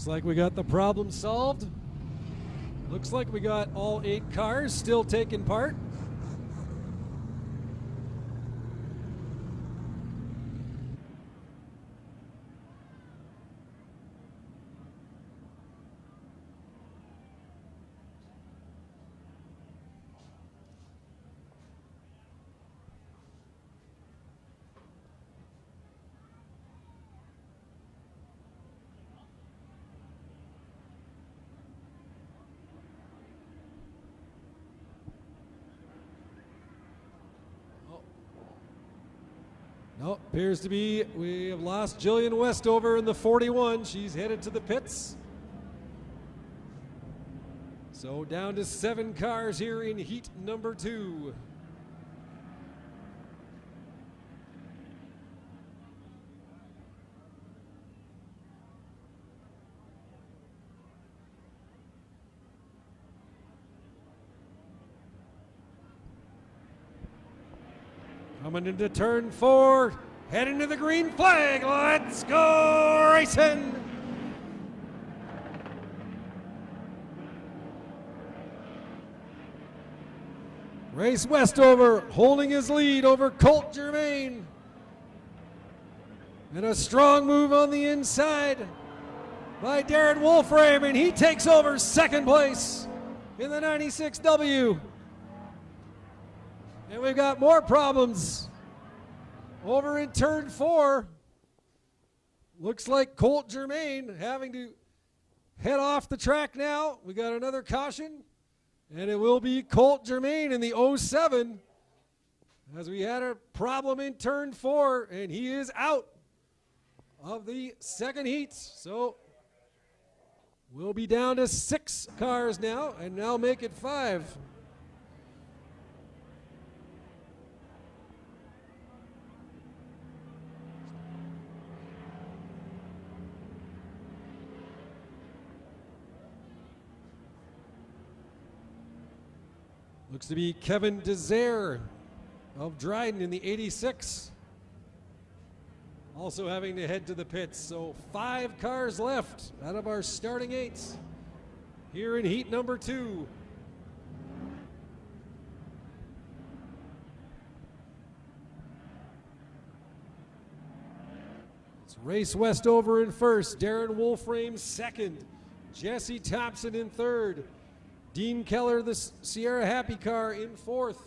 Looks like we got the problem solved. Looks like we got all 8 cars still taking part. No, appears to be we have lost Jillian Westover in the 41. She's headed to the pits. So down to 7 cars here in heat number 2. Coming into turn 4, heading to the green flag. Let's go racing! Race Westover holding his lead over Colt Germain. And a strong move on the inside by Darren Wolfram, and he takes over second place in the 96W. And we've got more problems over in turn 4. Looks like Colt Germain having to head off the track now. We got another caution, and it will be Colt Germain in the 07 as we had a problem in turn 4, and he is out of the second heat. So we'll be down to 6 cars now, and now make it 5. Looks to be Kevin Desire of Dryden in the 86. Also having to head to the pits. So 5 cars left out of our starting 8 here in heat number 2. It's Race Westover in first, Darren Wolfram second, Jesse Thompson in third, Dean Keller, the Sierra Happy car, in 4th,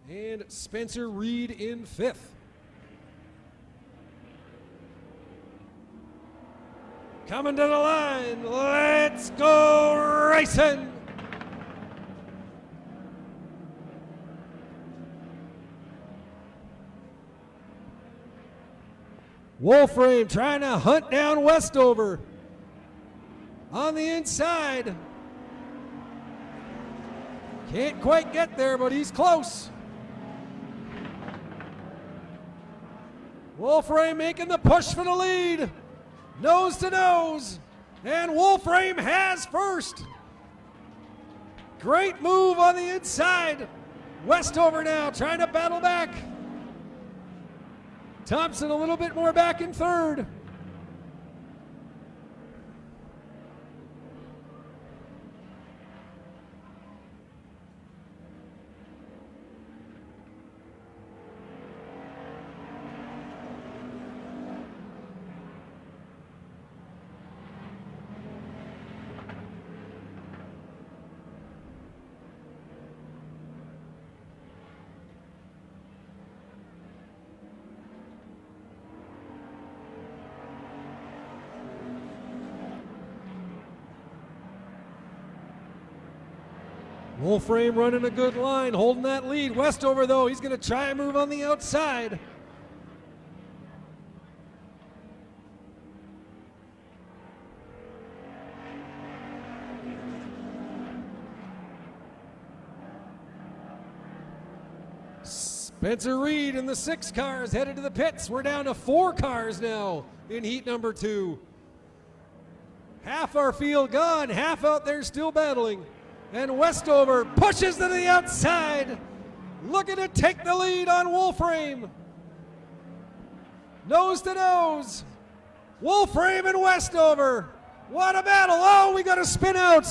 and Spencer Reed in 5th. Coming to the line, let's go racing! Wolfram trying to hunt down Westover on the inside. Can't quite get there, but he's close. Wolfram making the push for the lead. Nose to nose. And Wolfram has first. Great move on the inside. Westover now trying to battle back. Thompson a little bit more back in third. Wolfram running a good line, holding that lead. Westover, though, he's going to try and move on the outside. Spencer Reed in the 6 cars headed to the pits. We're down to 4 cars now in heat number 2. Half our field gone, half out there still battling. And Westover pushes to the outside, looking to take the lead on Wolfram. Nose to nose, Wolfram and Westover What a battle. Oh, we got a spin out.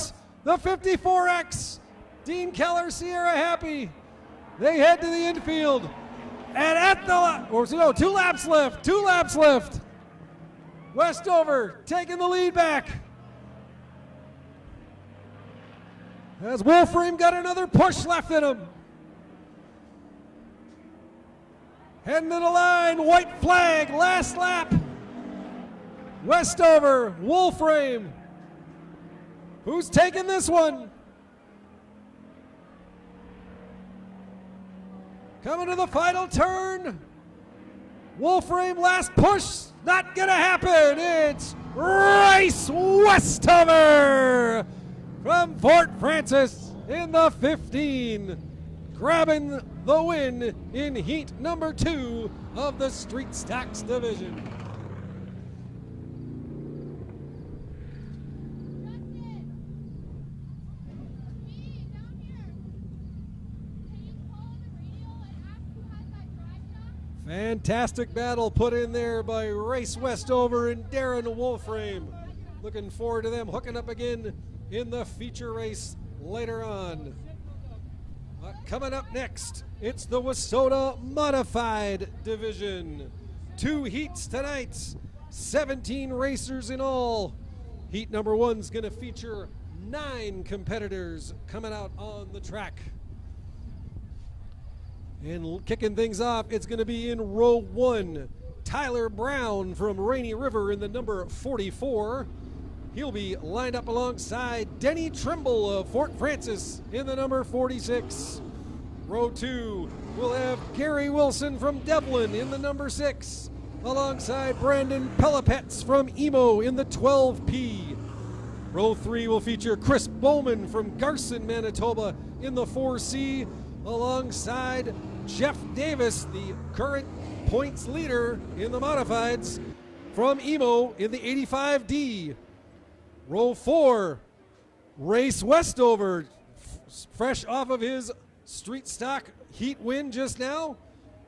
The 54X. Dean Keller, Sierra Happy. They head to the infield. And at the, 2 laps left. 2 laps left. Westover taking the lead back. As Wolfram got another push left in him. Heading to the line, white flag, last lap. Westover, Wolfram. Who's taking this one? Coming to the final turn. Wolfram, last push. Not gonna happen. It's Race Westover from Fort Francis in the 15, grabbing the win in heat number 2 of the Street Stocks division. Fantastic battle put in there by Race Westover and Darren Wolfram. Looking forward to them hooking up again in the feature race later on. Coming up next, it's the WISSOTA Modified Division. 2 heats tonight, 17 racers in all. Heat number 1's gonna feature 9 competitors coming out on the track. And kicking things off, it's going to be in row 1. Tyler Brown from Rainy River in the number 44. He'll be lined up alongside Denny Trimble of Fort Francis in the number 46. Row 2, we'll have Gary Wilson from Devlin in the number 6, alongside Brandon Pelopets from Emo in the 12P. Row 3 will feature Chris Bowman from Garson, Manitoba in the 4C, alongside Jeff Davis, the current points leader in the modifieds, from Emo in the 85D. Row 4, Race Westover, fresh off of his street stock heat win just now,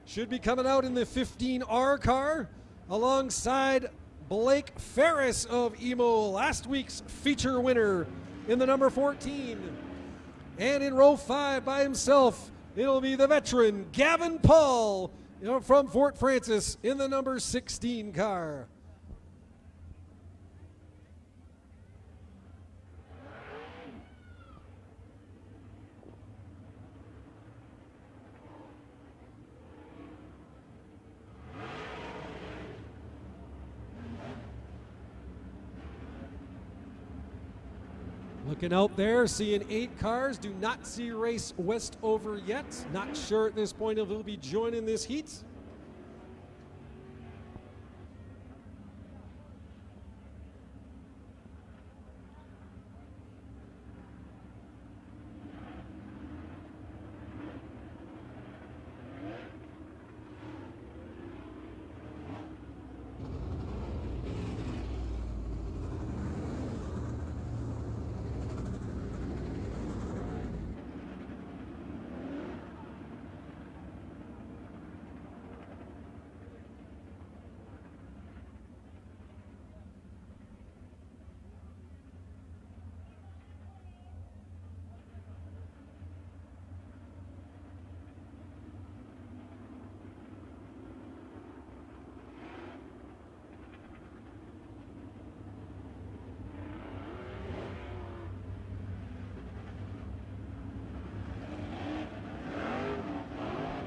should be coming out in the 15R car, alongside Blake Ferris of Emo, last week's feature winner in the number 14. And in row 5 by himself, it'll be the veteran Gavin Paul from Fort Francis in the number 16 car. Looking out there, seeing 8 cars. Do not see Race Westover yet. Not sure at this point if he'll be joining this heat.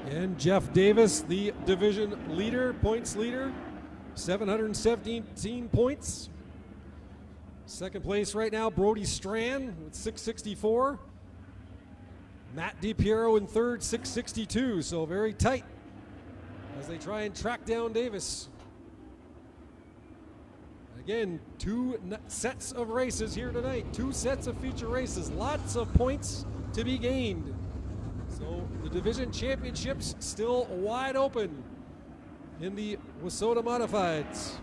And Jeff Davis, the division leader, points leader, 717 points. Second place right now, Brody Strand with 664. Matt DiPiero in third, 662. So very tight as they try and track down Davis. Again, 2 sets of races here tonight, 2 sets of feature races, lots of points to be gained. So the division championships still wide open in the WISSOTA Modifieds.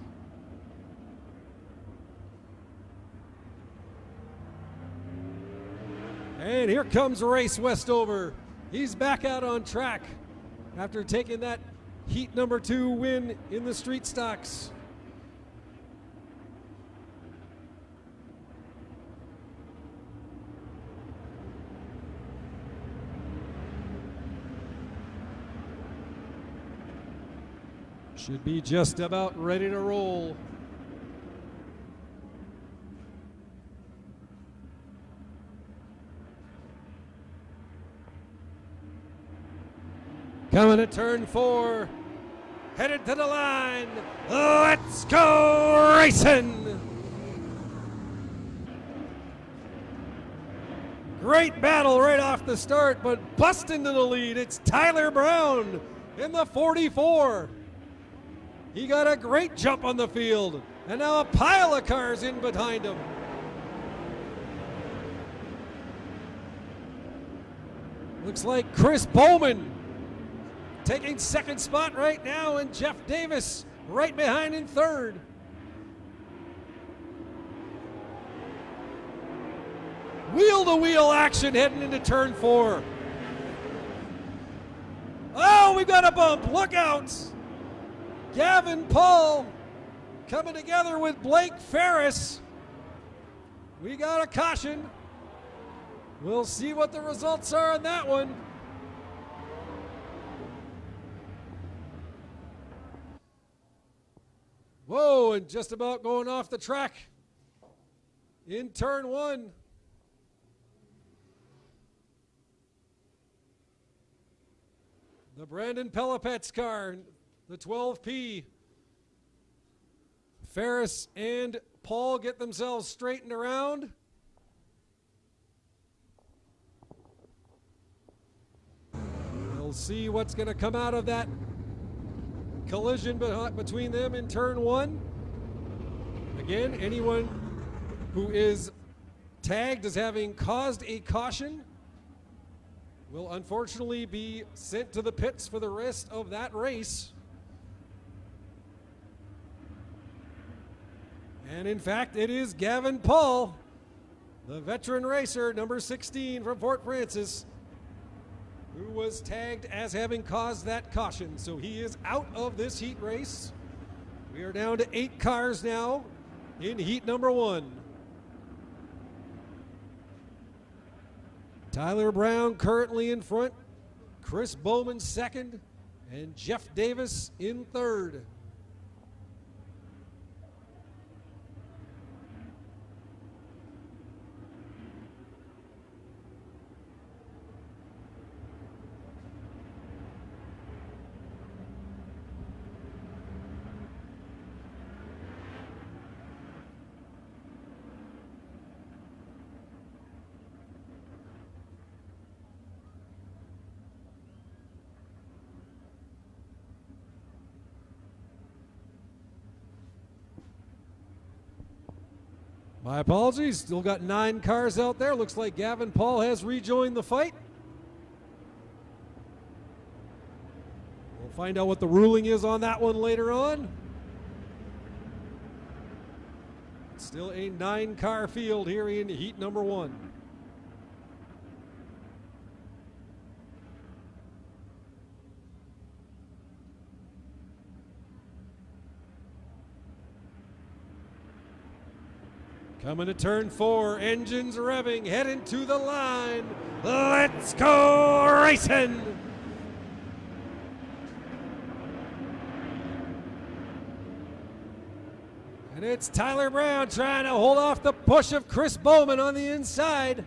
And here comes Race Westover. He's back out on track after taking that heat number 2 win in the street stocks. Should be just about ready to roll. Coming to turn 4, headed to the line. Let's go racing! Great battle right off the start, but bust into the lead. It's Tyler Brown in the 44. He got a great jump on the field, and now a pile of cars in behind him. Looks like Chris Bowman taking second spot right now, and Jeff Davis right behind in third. Wheel-to-wheel action heading into turn 4. Oh, we've got a bump. Look out. Gavin Paul coming together with Blake Ferris. We got a caution. We'll see what the results are on that one. Whoa, and just about going off the track in turn 1. The Brandon Pelopets car, the 12P. Ferris and Paul get themselves straightened around. We'll see what's going to come out of that collision between them in turn 1. Again, anyone who is tagged as having caused a caution will unfortunately be sent to the pits for the rest of that race. And in fact, it is Gavin Paul, the veteran racer, number 16 from Fort Francis, who was tagged as having caused that caution. So he is out of this heat race. We are down to 8 cars now in heat number 1. Tyler Brown currently in front, Chris Bowman second, and Jeff Davis in third. My apologies, still got 9 cars out there. Looks like Gavin Paul has rejoined the fight. We'll find out what the ruling is on that one later on. Still a 9-car field here in heat number 1. Coming to turn 4, engines revving, heading to the line. Let's go racing! And it's Tyler Brown trying to hold off the push of Chris Bowman on the inside.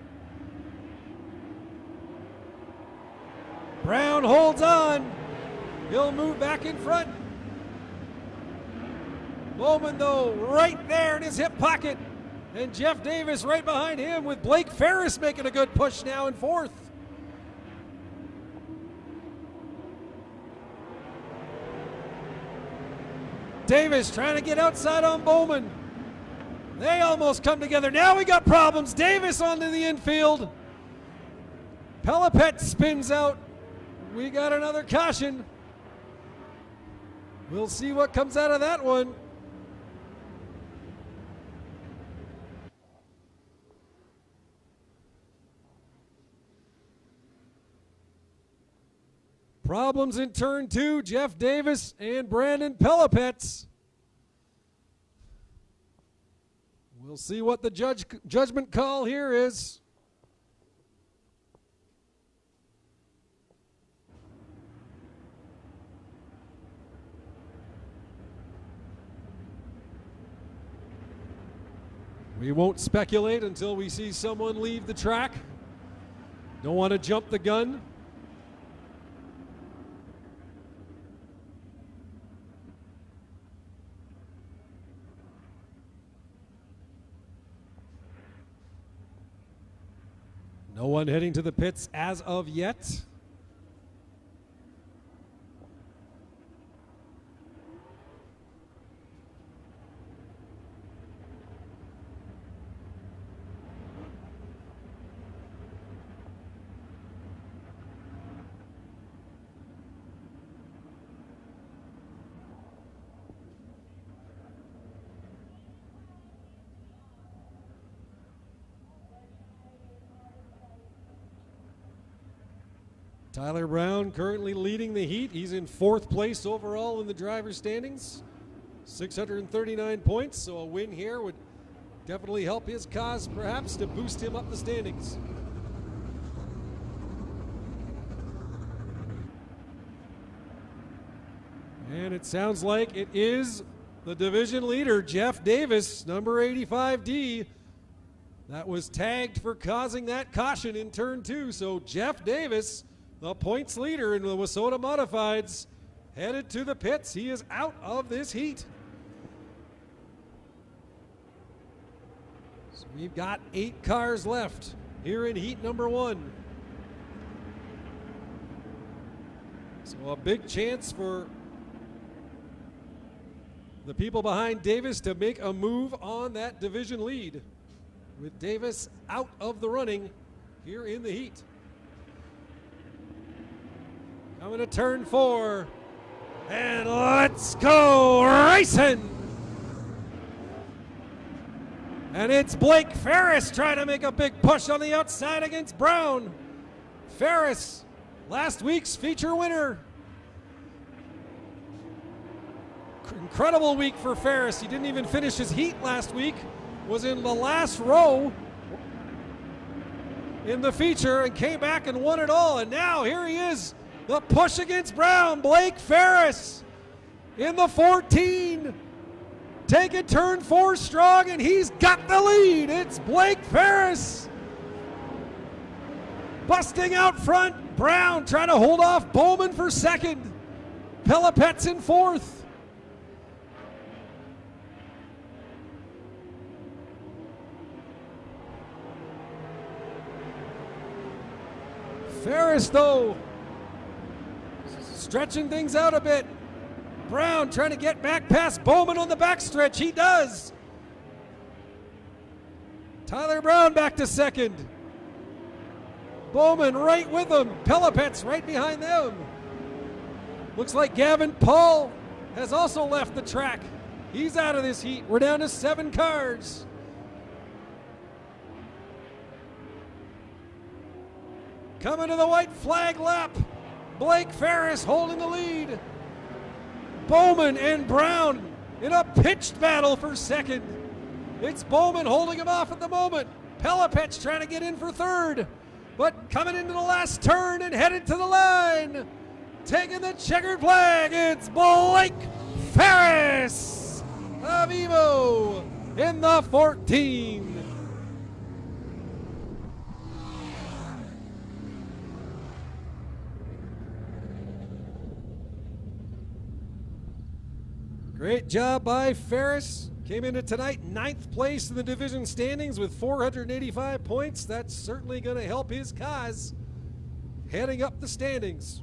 Brown holds on. He'll move back in front. Bowman, though, right there in his hip pocket. And Jeff Davis right behind him, with Blake Ferris making a good push now in 4th. Davis trying to get outside on Bowman. They almost come together. Now we got problems. Davis onto the infield. Pelopet spins out. We got another caution. We'll see what comes out of that one. Problems in turn 2, Jeff Davis and Brandon Pelopets. We'll see what the judgment call here is. We won't speculate until we see someone leave the track. Don't want to jump the gun. No one heading to the pits as of yet. Tyler Brown currently leading the heat. He's in 4th place overall in the driver's standings. 639 points, so a win here would definitely help his cause, perhaps, to boost him up the standings. And it sounds like it is the division leader, Jeff Davis, number 85D. That was tagged for causing that caution in turn 2. So Jeff Davis, the points leader in the WISSOTA Modifieds, headed to the pits. He is out of this heat. So we've got 8 cars left here in heat number 1. So a big chance for the people behind Davis to make a move on that division lead, with Davis out of the running here in the heat. Coming to turn 4, and let's go racing! And it's Blake Ferris trying to make a big push on the outside against Brown. Ferris, last week's feature winner. Incredible week for Ferris. He didn't even finish his heat last week, was in the last row in the feature and came back and won it all. And now here he is. The push against Brown, Blake Ferris in the 14, taking turn 4 strong, and he's got the lead. It's Blake Ferris busting out front. Brown trying to hold off Bowman for 2nd. Pelopet's in 4th. Ferris, though, stretching things out a bit. Brown trying to get back past Bowman on the backstretch. He does. Tyler Brown back to 2nd. Bowman right with him. Pelopet's right behind them. Looks like Gavin Paul has also left the track. He's out of this heat. We're down to 7 cars. Coming to the white flag lap. Blake Ferris holding the lead. Bowman and Brown in a pitched battle for 2nd. It's Bowman holding him off at the moment. Pelopet's trying to get in for 3rd, but coming into the last turn and headed to the line. Taking the checkered flag, it's Blake Ferris of Emo in the 14. Great job by Ferris. Came into tonight 9th place in the division standings with 485 points. That's certainly going to help his cause heading up the standings.